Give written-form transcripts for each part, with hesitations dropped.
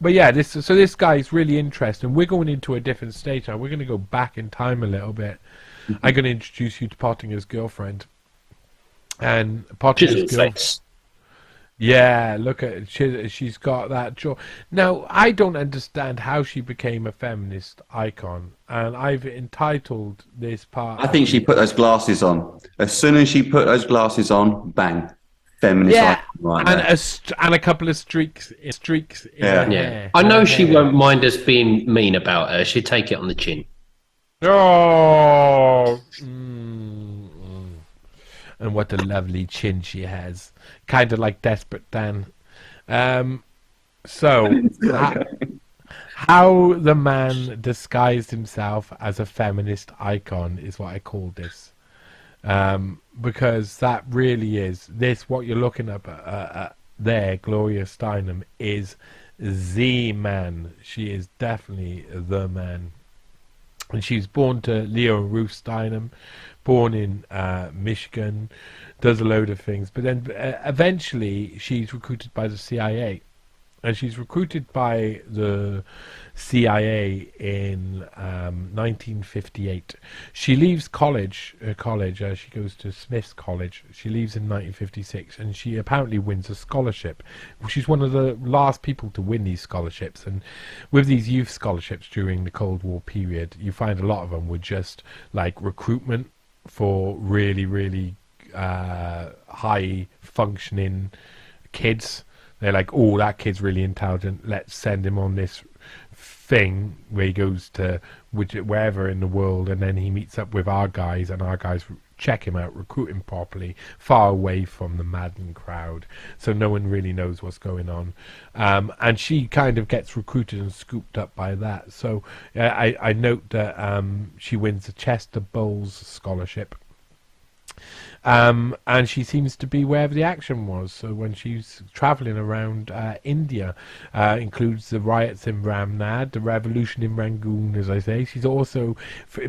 But yeah, this guy is really interesting. We're going into a different stage now. We're going to go back in time a little bit. I'm going to introduce you to Pottinger's girlfriend. And Pottinger's Chisel girl. face. Yeah, look at it. She's got that jaw. Now, I don't understand how she became a feminist icon, and I've entitled this part I of think she the. put those glasses on. As soon as she put those glasses on, bang, feminist icon Yeah, right and there. and a couple of streaks in her Yeah. Yeah. hair. I In her know she hair. won't mind us being mean about her. She'd take it on the chin. Oh, and what a lovely chin she has, kind of like Desperate Dan. Um, so how the man disguised himself as a feminist icon is what I call this. Because that really is this what you're looking at there. Gloria Steinem is the man. She is definitely the man. And she was born to Leo and Ruth Steinem, born in Michigan, does a load of things. But then eventually she's recruited by the CIA. And she's recruited by the CIA in 1958. She leaves college. She goes to Smith's College. She leaves in 1956, and she apparently wins a scholarship. She's one of the last people to win these scholarships. And with these youth scholarships during the Cold War period, you find a lot of them were just like recruitment for really, really high functioning kids. They're like, oh, that kid's really intelligent. Let's send him on this thing where he goes to wherever in the world, and then he meets up with our guys, and our guys check him out, recruit him properly, far away from the maddened crowd, so no one really knows what's going on. And she kind of gets recruited and scooped up by that. So I note that she wins the Chester Bowles Scholarship. And she seems to be wherever the action was. So when she's traveling around India, includes the riots in Ramnad, the revolution in Rangoon, as I say. She's also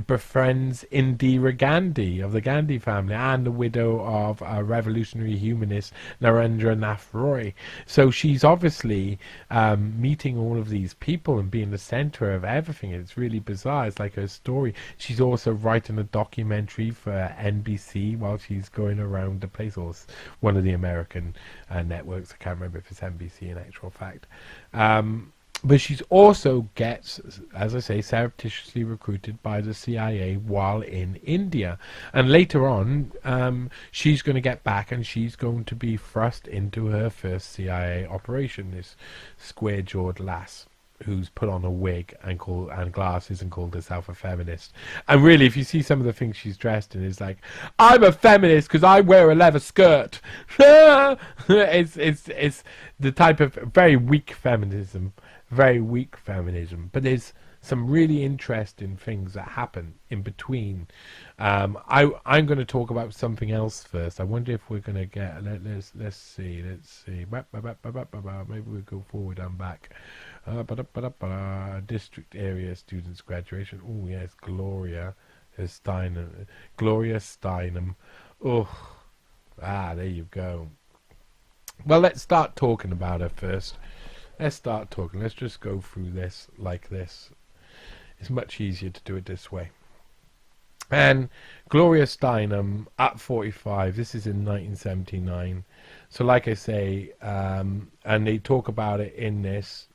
befriends Indira Gandhi of the Gandhi family and the widow of revolutionary humanist Narendra Nath Roy. So she's obviously meeting all of these people and being the center of everything. It's really bizarre. It's like her story. She's also writing a documentary for NBC while she's going around the place, or one of the American networks. I can't remember if it's NBC in actual fact. But she's also gets, as I say, surreptitiously recruited by the CIA while in India. And later on, she's going to get back and she's going to be thrust into her first CIA operation, this square-jawed lass who's put on a wig and glasses and called herself a feminist. And really, if you see some of the things she's dressed in, it's like, I'm a feminist because I wear a leather skirt. It's the type of very weak feminism, But there's some really interesting things that happen in between. I'm going to talk about something else first. I wonder if we're going to get. Let's see. Maybe we'll go forward and back. District area students graduation. Oh yes, Gloria Steinem. Gloria Steinem. Oh, there you go. Well, let's start talking about her first. Let's just go through this like this. It's much easier to do it this way. And Gloria Steinem at 45. This is in 1979. So, like I say, and they talk about it in this.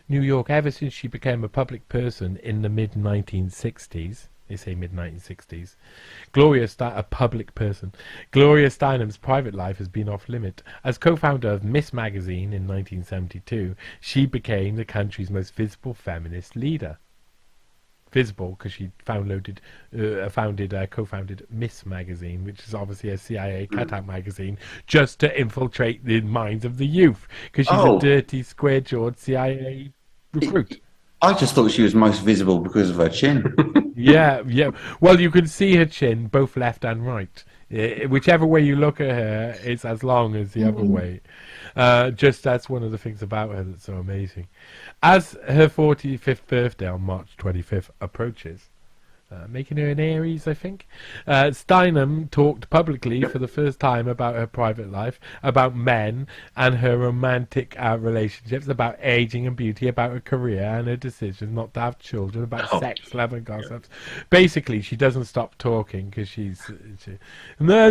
New York, ever since she became a public person in the mid-1960s, they say mid-1960s, a public person, Gloria Steinem's private life has been off limit. As co-founder of Miss Magazine in 1972, she became the country's most visible feminist leader. Visible because she co-founded Miss Magazine, which is obviously a CIA cutout magazine, just to infiltrate the minds of the youth, because she's a dirty, square-jawed CIA recruit. I just thought she was most visible because of her chin. Yeah. Well, you can see her chin both left and right. Whichever way you look at her, it's as long as the other way. Just that's one of the things about her that's so amazing. As her 45th birthday on March 25th approaches, making her an Aries, I think. Steinem talked publicly for the first time about her private life, about men and her romantic relationships, about aging and beauty, about her career and her decision not to have children, about sex, love and gossips. Basically, she doesn't stop talking because no,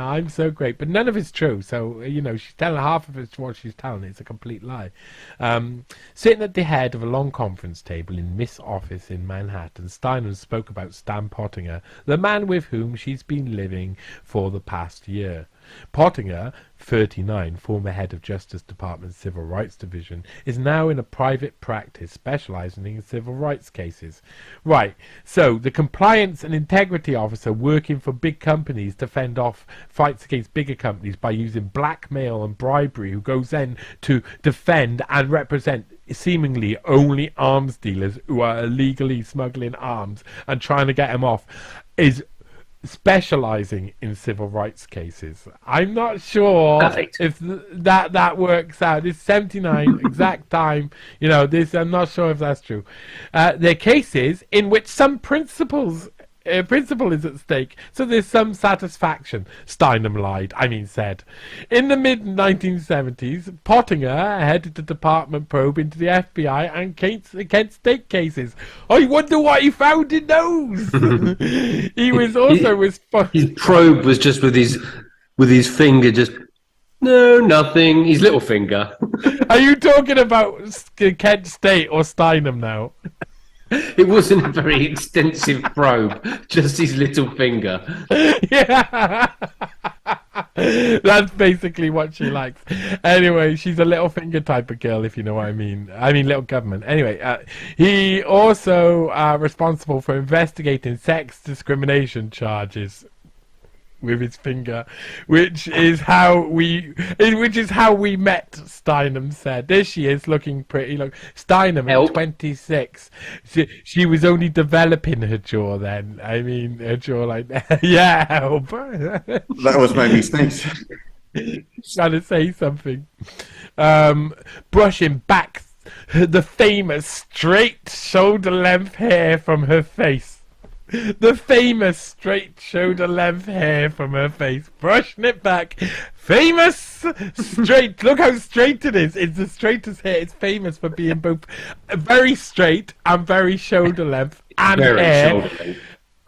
I'm so great. But none of it's true. So, she's telling half of it's what she's telling. It's a complete lie. Sitting at the head of a long conference table in Miss Office in Manhattan, Steinem spoke about Stan Pottinger, the man with whom she's been living for the past year. Pottinger, 39, former head of Justice Department's Civil Rights Division, is now in a private practice specializing in civil rights cases. Right, so the compliance and integrity officer working for big companies to fend off fights against bigger companies by using blackmail and bribery, who goes then to defend and represent seemingly only arms dealers who are illegally smuggling arms and trying to get them off, is specializing in civil rights cases. I'm not sure if that works out. It's 79 exact time. I'm not sure if that's true. They're cases in which some principle is at stake, so there's some satisfaction, Steinem said. In the mid-1970s, Pottinger headed the department probe into the FBI and Kent State cases. I wonder what he found in those. He was also responsible. His probe was just with his finger, just no, nothing. His little finger. Are you talking about Kent State or Steinem now? It wasn't a very extensive probe, just his little finger. Yeah. That's basically what she likes. Anyway, she's a little finger type of girl, if you know what I mean. I mean, little government. Anyway, he also responsible for investigating sex discrimination charges with his finger, which is how we met, Steinem said. There she is, looking pretty. Look, Steinem at 26. She was only developing her jaw then. I mean, her jaw like that. Yeah, help. That was made me sneeze. Trying to say something. Brushing back the famous straight shoulder-length hair from her face. The famous straight shoulder-length hair from her face, brushing it back. Famous straight. Look how straight it is. It's the straightest hair. It's famous for being both very straight and very shoulder-length and Very hair. shoulder-length.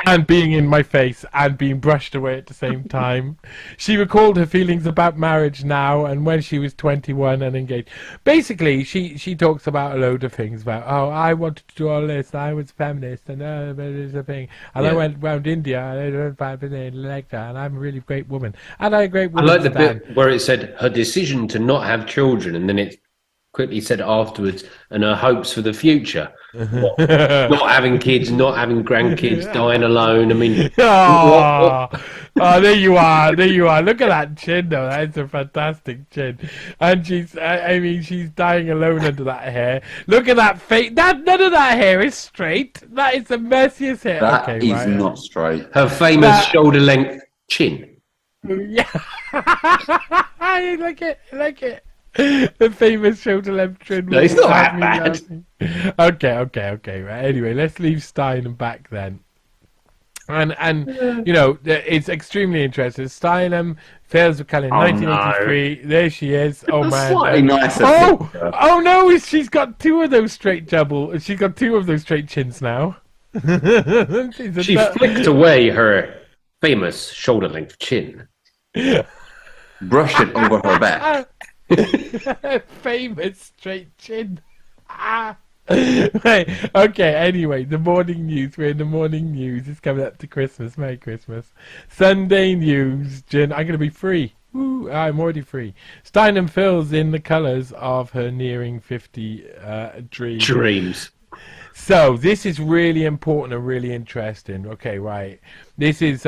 And being in my face and being brushed away at the same time. She recalled her feelings about marriage now and when she was 21 and engaged. Basically, she talks about a load of things about, I wanted to do all this, I was a feminist, and there's a thing. And I went around India, and and I'm a really great woman. And I'm a great woman. I like the bit where it said her decision to not have children, and then it quickly said afterwards, and her hopes for the future. Not having kids, not having grandkids, dying alone. I mean, there you are. Look at that chin, though. That's a fantastic chin. And she's dying alone under that hair. Look at that face. None of that hair is straight. That is the messiest hair. That is not straight. Her famous shoulder-length chin. Yeah. I like it. The famous shoulder-length chin. No, it's not that bad. Okay. Right. Anyway, let's leave Steinem back then. And it's extremely interesting. Steinem fails of Cullen, 1983. No. There she is. Oh man. Slightly nicer. Oh no! She's got two of those straight She's got two of those straight chins now. She flicked away her famous shoulder-length chin. Brushed it over her back. Famous straight chin. Right. Okay, anyway, the morning news. We're in the morning news. It's coming up to Christmas. Merry Christmas. Sunday news. Jen, I'm going to be free. Woo, I'm already free. Steinem fills in the colours of her nearing 50 dreams. So this is really important and really interesting. Okay, right. This is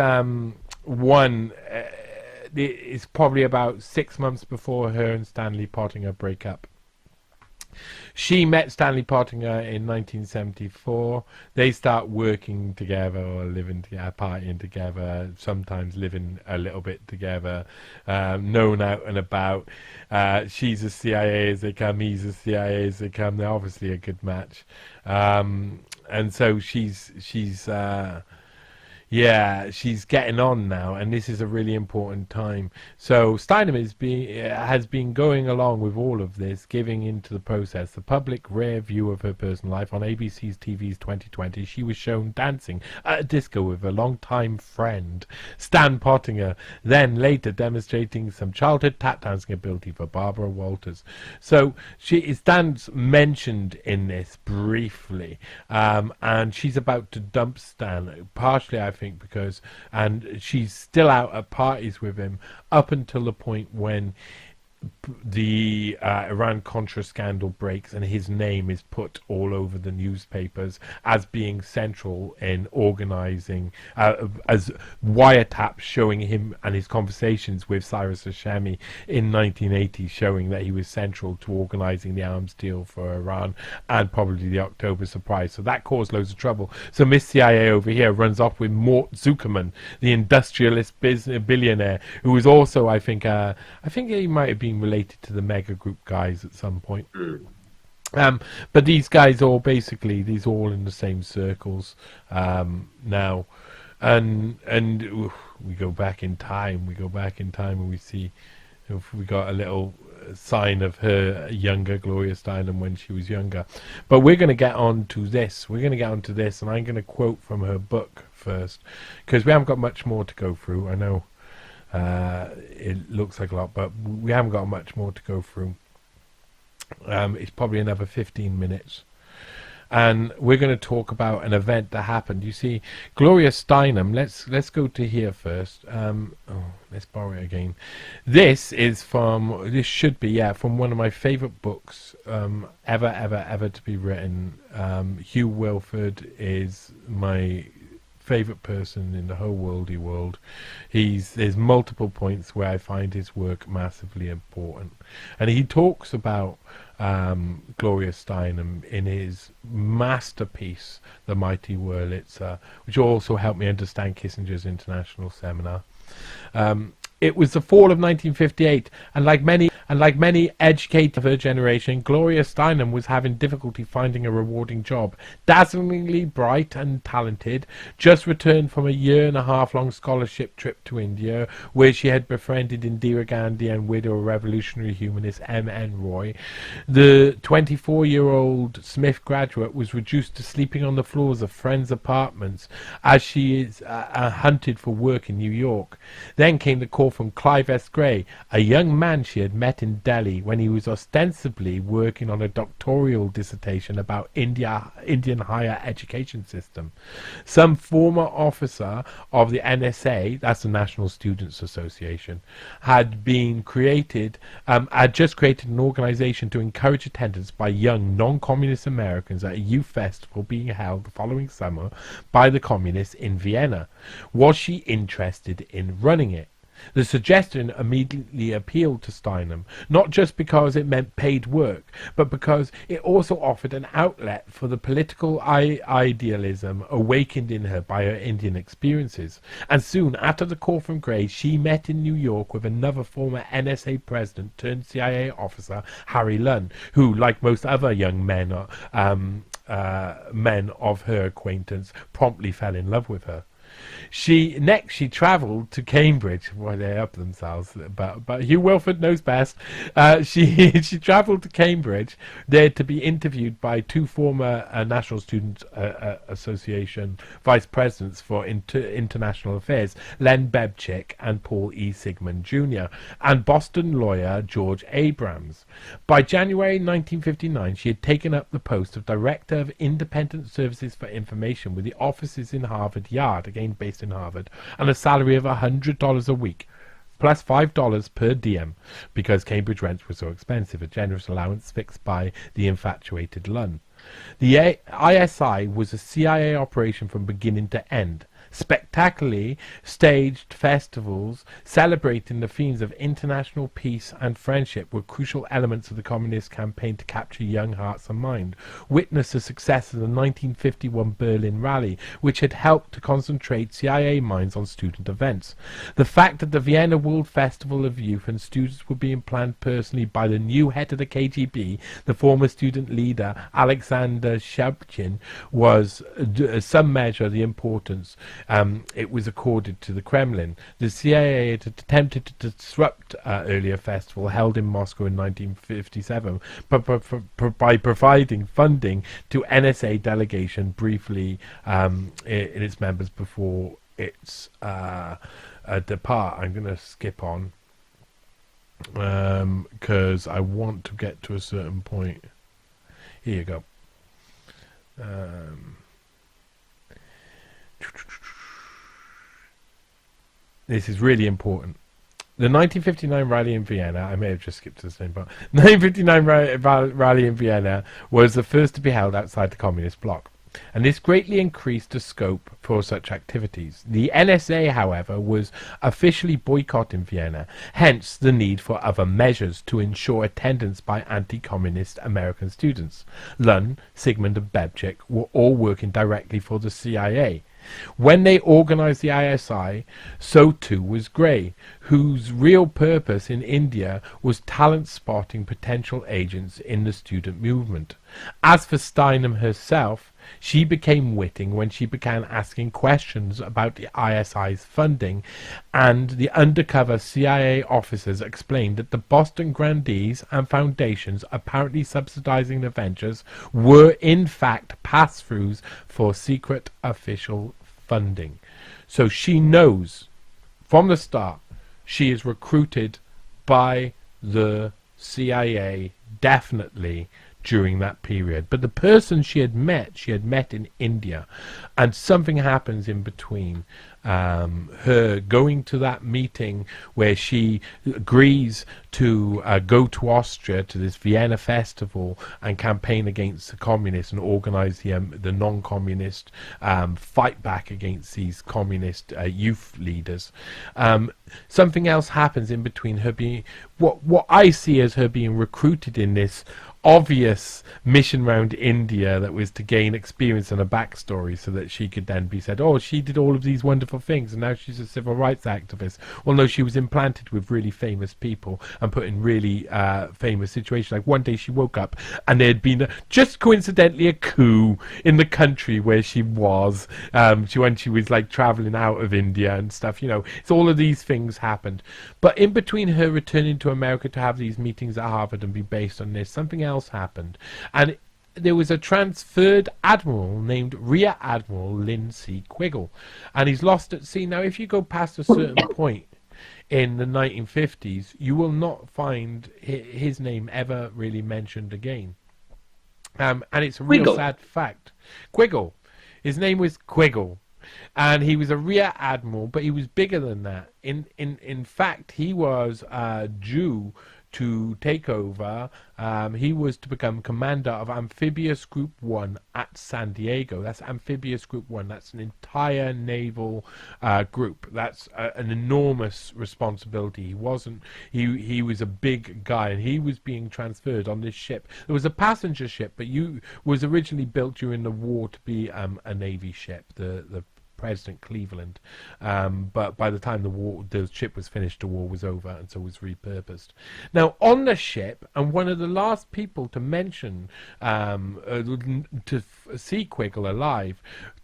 one... it's probably about 6 months before her and Stanley Pottinger break up. She met Stanley Pottinger in 1974. They start working together or living together, partying together, sometimes living a little bit together, known out and about. She's as CIA as they come, he's as CIA as they come. They're obviously a good match. And so she's getting on now, and this is a really important time. So Steinem has been going along with all of this, giving into the process. The public rare view of her personal life on ABC's TV's 2020, she was shown dancing at a disco with a long-time friend, Stan Pottinger, then later demonstrating some childhood tap dancing ability for Barbara Walters. So Stan's mentioned in this briefly, and she's about to dump Stan, partially I think and she's still out at parties with him up until the point when the Iran-Contra scandal breaks and his name is put all over the newspapers as being central in organizing, as wiretaps showing him and his conversations with Cyrus Hashemi in 1980, showing that he was central to organizing the arms deal for Iran and probably the October surprise. So that caused loads of trouble. So Miss CIA over here runs off with Mort Zuckerman, the industrialist billionaire, who was also, I think he might have been related to the mega group guys at some point. But these guys all all in the same circles now, and we go back in time and we see if we got a little sign of her younger Gloria Steinem when she was younger. But we're going to get on to this, and I'm going to quote from her book first, because we haven't got much more to go through. I know it looks like a lot, but we haven't got much more to go through. It's probably another 15 minutes, and we're going to talk about an event that happened. You see, Gloria Steinem, let's go to here first. Let's borrow it again. This should be from one of my favorite books ever to be written. Hugh Wilford is my favorite person in the whole world. There's multiple points where I find his work massively important, and he talks about Gloria Steinem in his masterpiece, The Mighty Wurlitzer, which also helped me understand Kissinger's international seminar. It was the fall of 1958, and like many educated of her generation, Gloria Steinem was having difficulty finding a rewarding job. Dazzlingly bright and talented, just returned from a 1.5-year-long scholarship trip to India, where she had befriended Indira Gandhi and widow revolutionary humanist M.N. Roy. The 24-year-old Smith graduate was reduced to sleeping on the floors of friends' apartments as she is hunted for work in New York. Then came the call from Clive S. Gray, a young man she had met in Delhi when he was ostensibly working on a doctoral dissertation about Indian higher education system. Some former officer of the NSA, that's the National Students Association, had just created an organization to encourage attendance by young non-communist Americans at a youth festival being held the following summer by the communists in Vienna. Was she interested in running it? The suggestion immediately appealed to Steinem, not just because it meant paid work, but because it also offered an outlet for the political idealism awakened in her by her Indian experiences. And soon after the call from Gray, she met in New York with another former NSA president turned CIA officer, Harry Lunn, who, like most other young men of her acquaintance, promptly fell in love with her. She travelled to Cambridge. Boy, they up themselves, but Hugh Wilford knows best. She travelled to Cambridge there to be interviewed by two former National Student Association vice presidents for international affairs, Len Bebchik and Paul E. Sigmund Jr., and Boston lawyer George Abrams. By January 1959, she had taken up the post of Director of Independent Services for Information with the offices in Harvard Yard, again based in Harvard, and a salary of $100 a week, plus $5 per diem, because Cambridge rents were so expensive, a generous allowance fixed by the infatuated Lunn. The ISI was a CIA operation from beginning to end. spectacularly staged festivals celebrating the themes of international peace and friendship were crucial elements of the communist campaign to capture young hearts and minds. Witness the success of the 1951 Berlin rally, which had helped to concentrate CIA minds on student events. The fact that the Vienna World Festival of Youth and Students were being planned personally by the new head of the KGB, the former student leader Alexander Shabchin, was some measure the importance it was accorded to the Kremlin. The CIA had attempted to disrupt earlier festival held in Moscow in 1957 by providing funding to NSA delegation briefly in its members before its depart. I'm going to skip on because I want to get to a certain point. Here you go. This is really important. The 1959 rally in Vienna, I may have just skipped to the same part. 1959 rally in Vienna was the first to be held outside the communist bloc, and this greatly increased the scope for such activities. The NSA, however, was officially boycotting Vienna, hence the need for other measures to ensure attendance by anti-communist American students. Lund, Sigmund and Bebchik were all working directly for the CIA. When they organized the ISI, so too was Gray, whose real purpose in India was talent spotting potential agents in the student movement. As for Steinem herself, she became witting when she began asking questions about the ISI's funding, and the undercover CIA officers explained that the Boston grandees and foundations apparently subsidizing the ventures were in fact pass-throughs for secret official funding. So she knows from the start she is recruited by the CIA, definitely, during that period. But the person she had met in India, and something happens in between. Her going to that meeting where she agrees to go to Austria to this Vienna festival and campaign against the communists and organize the non-communist fight back against these communist youth leaders. Something else happens in between her being what I see as her being recruited in this obvious mission round India that was to gain experience and a backstory so that she could then be said, oh, she did all of these wonderful things and now she's a civil rights activist. Well, no, she was implanted with really famous people and put in really famous situations. Like one day she woke up and there had been just coincidentally a coup in the country where she was. When she was like traveling out of India and stuff, it's all of these things happened. But in between her returning to America to have these meetings at Harvard and be based on this, something else happened, and there was a transferred admiral named Rear Admiral Lynn C. Quiggle, and he's lost at sea. Now, if you go past a certain point in the 1950s, you will not find his name ever really mentioned again, and it's a real sad fact. Quiggle, his name was Quiggle, and he was a rear admiral, but he was bigger than that. In fact, he was due to take over. He was to become commander of Amphibious Group 1 at San Diego. That's Amphibious Group 1. That's an entire naval group. That's an enormous responsibility. He was a big guy, and he was being transferred on this ship. There was a passenger ship, but was originally built during the war to be a Navy ship, the President Cleveland, but by the time the ship was finished, the war was over, and so was repurposed. Now, on the ship, and one of the last people to mention to see Quiggle alive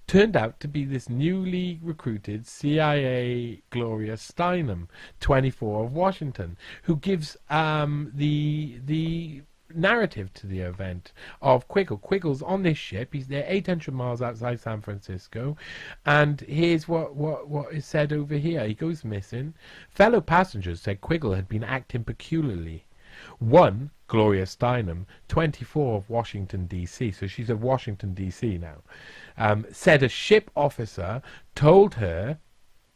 turned out to be this newly recruited CIA Gloria Steinem, 24 of Washington, who gives the narrative to the event of Quiggle. Quiggle's on this ship. He's there 800 miles outside San Francisco, and here's what is said over here. He goes missing. Fellow passengers said Quiggle had been acting peculiarly. One, Gloria Steinem, 24 of Washington, D.C., so she's of Washington, D.C. now, said a ship officer told her,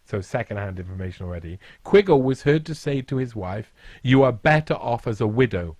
so second-hand information already, Quiggle was heard to say to his wife, "You are better off as a widow."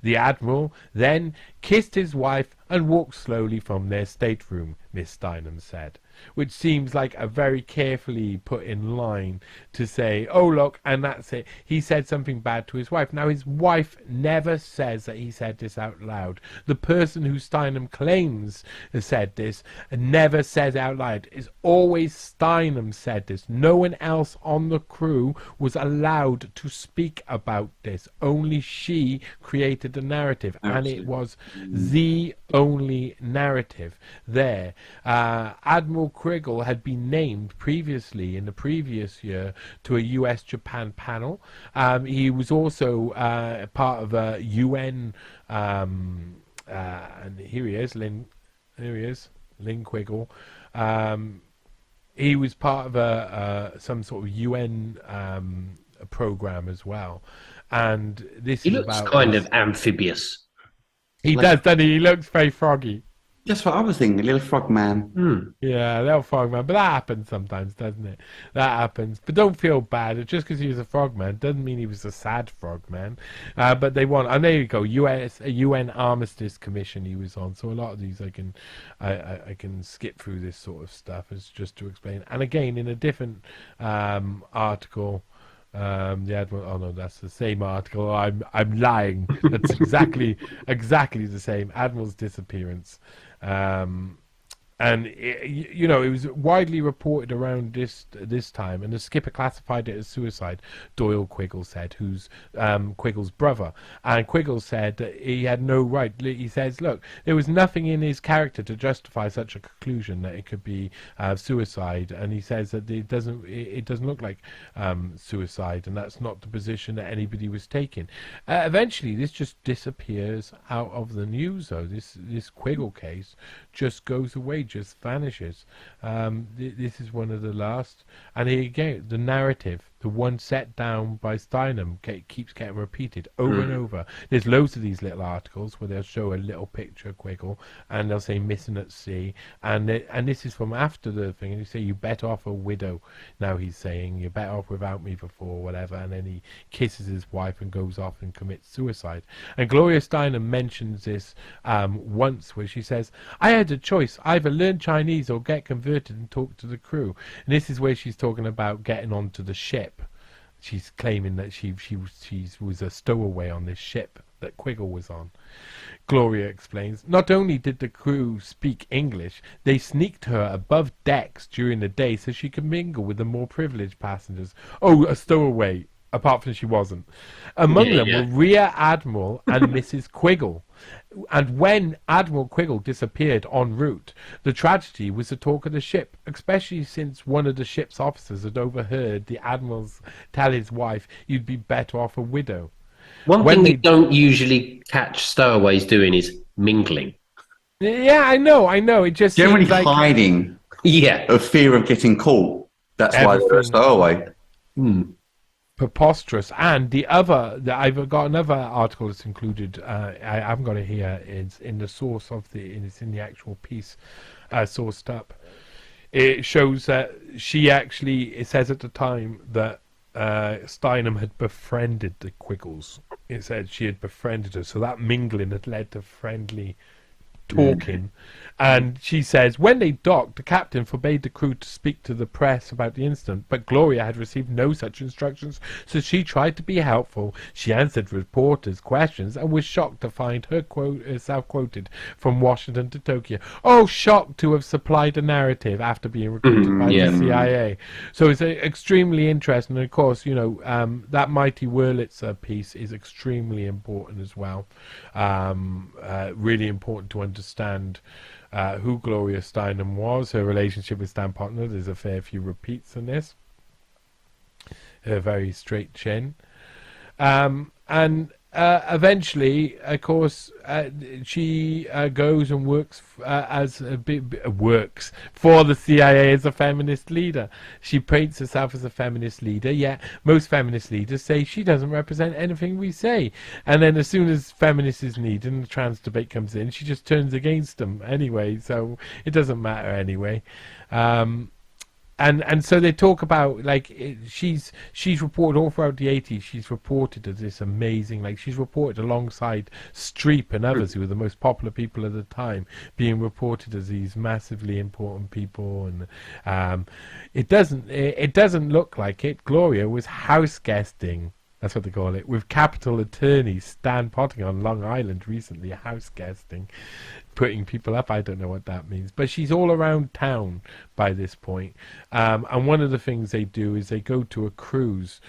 The admiral then kissed his wife and walked slowly from their stateroom, Miss Steinem said, which seems like a very carefully put in line to say, oh, look, and that's it. He said something bad to his wife. Now, his wife never says that he said this out loud. The person who Steinem claims has said this never says out loud. It's always Steinem said this. No one else on the crew was allowed to speak about this. Only she created the narrative, and it was the only narrative there. Admiral Quiggle had been named previously in the previous year to a US-Japan panel. He was also part of a UN, and here he is, Lynn Quiggle. He was part of some sort of UN program as well. And this He is looks about kind of amphibious. He does, doesn't he? He looks very froggy. That's what I was thinking, a little frog man. Yeah, little frogman. But that happens sometimes, doesn't it? That happens. But don't feel bad. Just because he was a frogman doesn't mean he was a sad frogman. But they want, and there you go, a UN Armistice Commission he was on. So a lot of these I can skip through this sort of stuff as just to explain. And again, in a different article, the Admiral. Oh no, that's the same article. I'm lying. That's exactly the same. Admiral's disappearance. And it was widely reported around this time, and the skipper classified it as suicide. Doyle Quiggle said, who's Quiggle's brother, and Quiggle said that he had no right. He says, look, there was nothing in his character to justify such a conclusion that it could be suicide, and he says that it doesn't look like suicide, and that's not the position that anybody was taking. Eventually, this just disappears out of the news, though. This Quiggle case just goes away, just vanishes. This is one of the last, and here again, the narrative, the one set down by Steinem, keeps getting repeated over and over. There's loads of these little articles where they'll show a little picture of Quiggle, and they'll say missing at sea, and this is from after the thing, and you say, you better off a widow. Now he's saying, you're better off without me before, whatever, and then he kisses his wife and goes off and commits suicide. And Gloria Steinem mentions this once, where she says, I had a choice, either learn Chinese or get converted and talk to the crew. And this is where she's talking about getting onto the ship. She's claiming that she was a stowaway on this ship that Quiggle was on. Gloria explains, not only did the crew speak English, they sneaked her above decks during the day so she could mingle with the more privileged passengers. Oh, a stowaway, apart from she wasn't. Among them were Rear Admiral and Mrs. Quiggle. And when Admiral Quiggle disappeared en route, the tragedy was the talk of the ship, especially since one of the ship's officers had overheard the Admiral's tell his wife, you'd be better off a widow. One thing you don't usually catch stowaways doing is mingling. Yeah, I know. It just generally seems like hiding. Yeah. Of fear of getting caught. That's why they're a stowaway. Preposterous. And I've got another article that's included. I haven't got it here. It's in the source it's in the actual piece, sourced up. It shows that it says at the time that Steinem had befriended the Quiggles. It said she had befriended her, so that mingling had led to friendly talking. And she says, when they docked, the captain forbade the crew to speak to the press about the incident, but Gloria had received no such instructions, so she tried to be helpful. She answered reporters' questions and was shocked to find herself quoted from Washington to Tokyo. Oh, shocked to have supplied a narrative after being recruited by the CIA. So it's extremely interesting. And of course, that Mighty Wurlitzer piece is extremely important as well. Really important to understand who Gloria Steinem was, her relationship with Stan Pottinger. There's a fair few repeats in this. Her very straight chin. And eventually, of course, she goes and works works for the CIA as a feminist leader. She paints herself as a feminist leader, yet most feminist leaders say she doesn't represent anything we say. And then as soon as feminists is needed and the trans debate comes in, she just turns against them anyway, so it doesn't matter anyway. and so they talk about like she's reported all throughout the 80s. She's reported as this amazing, like she's reported alongside Streep and others who were the most popular people at the time, being reported as these massively important people. And it doesn't look like it. Gloria was house guesting. That's what they call it, with capital attorney Stan Pottinger on Long Island recently, house guesting, putting people up. I don't know what that means, but she's all around town by this point. And one of the things they do is they go to a cruise,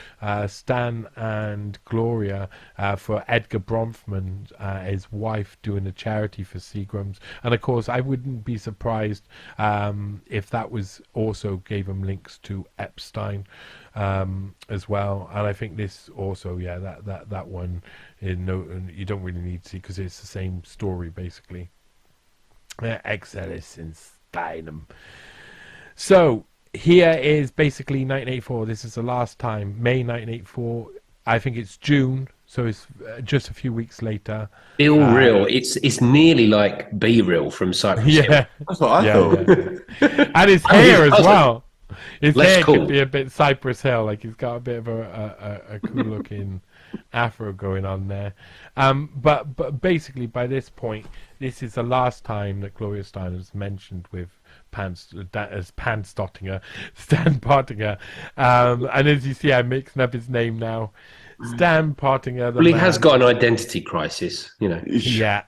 Stan and Gloria, for Edgar Bronfman, his wife, doing a charity for Seagrams. And of course, I wouldn't be surprised if that was also gave them links to Epstein as well. And I think this also, that one, you don't really need to see because it's the same story basically. Excellence in Steinem. So here is basically 1984. This is the last time, May 1984. I think it's June, so it's just a few weeks later. Bill Real. It's nearly like B Real from Cypress Hill. That's what I thought. Yeah. And his hair as well. His hair cool. could be a bit Cypress Hill, like he's got a bit of a cool looking afro going on there. But basically by this point, this is the last time that Gloria Steinem is mentioned with as Pottinger, Stan Pottinger. And as you see, I'm mixing up his name now. Stan Pottinger. Well, he has got an identity crisis, you know. Yeah.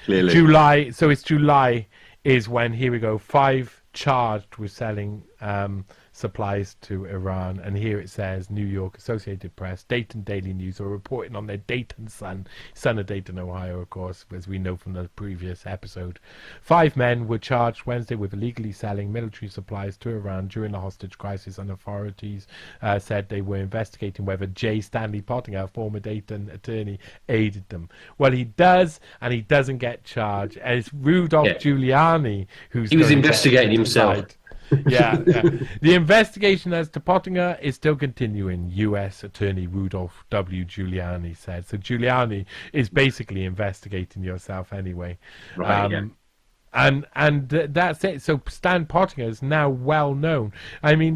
Clearly. July. So it's July is when, here we go, 5 charged with selling supplies to Iran. And here it says New York Associated Press, Dayton Daily News are reporting on their Dayton son of Dayton, Ohio, of course, as we know from the previous episode. 5 men were charged Wednesday with illegally selling military supplies to Iran during the hostage crisis, and authorities said they were investigating whether J. Stanley Pottinger, a former Dayton attorney, aided them. Well, he does, and he doesn't get charged. And it's Rudolph Giuliani who's... He was investigating himself. Yeah. The investigation as to Pottinger is still continuing, U.S. Attorney Rudolph W. Giuliani said. So Giuliani is basically investigating yourself anyway. Right, And that's it. So Stan Pottinger is now well known. I mean,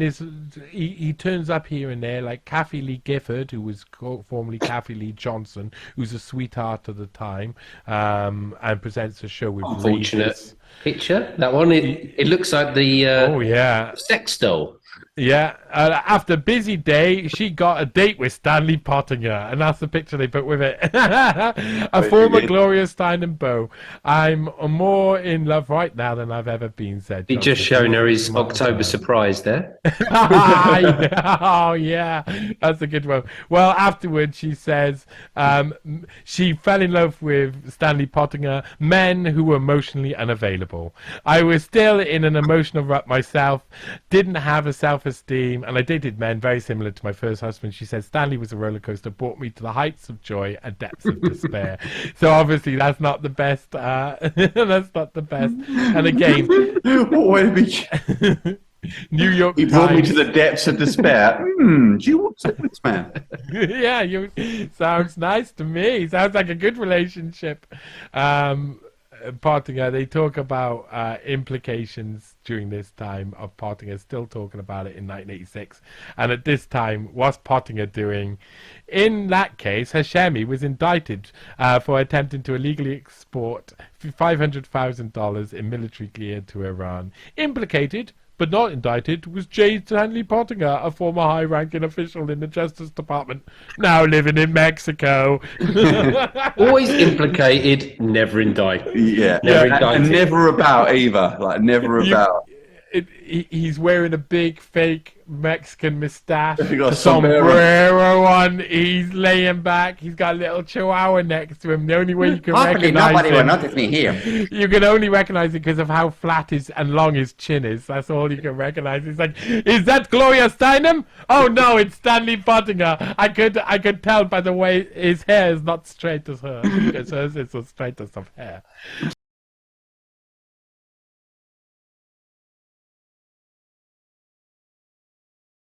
he turns up here and there, like Kathy Lee Gifford, who was formerly Kathy Lee Johnson, who's a sweetheart at the time, and presents a show with unfortunate picture. That one, it looks like the sex doll. Yeah, after a busy day, she got a date with Stanley Pottinger, and that's the picture they put with it. A former Gloria Steinem beau. I'm more in love right now than I've ever been, said He just showing her his October surprise there. Oh, yeah, that's a good one. Well, afterwards, she says she fell in love with Stanley Pottinger, men who were emotionally unavailable. I was still in an emotional rut myself, didn't have a self-esteem, and I dated men very similar to my first husband. She said Stanley was a roller coaster, brought me to the heights of joy and depths of despair. So obviously that's not the best. That's not the best. And again, what would it be? New York He Times. brought me to the depths of despair. Do you want this man? Yeah, sounds nice to me. Sounds like a good relationship. Pottinger, they talk about implications during this time of Pottinger, still talking about it in 1986. And at this time, what's Pottinger doing? In that case, Hashemi was indicted for attempting to illegally export $500,000 in military gear to Iran. Implicated, but not indicted, was J. Stanley Pottinger, a former high-ranking official in the Justice Department, now living in Mexico. Always implicated, never indicted. Yeah, never indicted. And never about either. Like never about. He's wearing a big fake Mexican mustache, He got a a sombrero. sombrero on. He's laying back. He's got a little chihuahua next to him. The only way you can recognize him, notice me here. you can only recognize it because of how flat his and long his chin is. That's all you can recognize. It's like, is that Gloria Steinem? Oh no, it's Stanley Pottinger. I could tell by the way his hair is not straight as hers, because hers is as straight as of hair.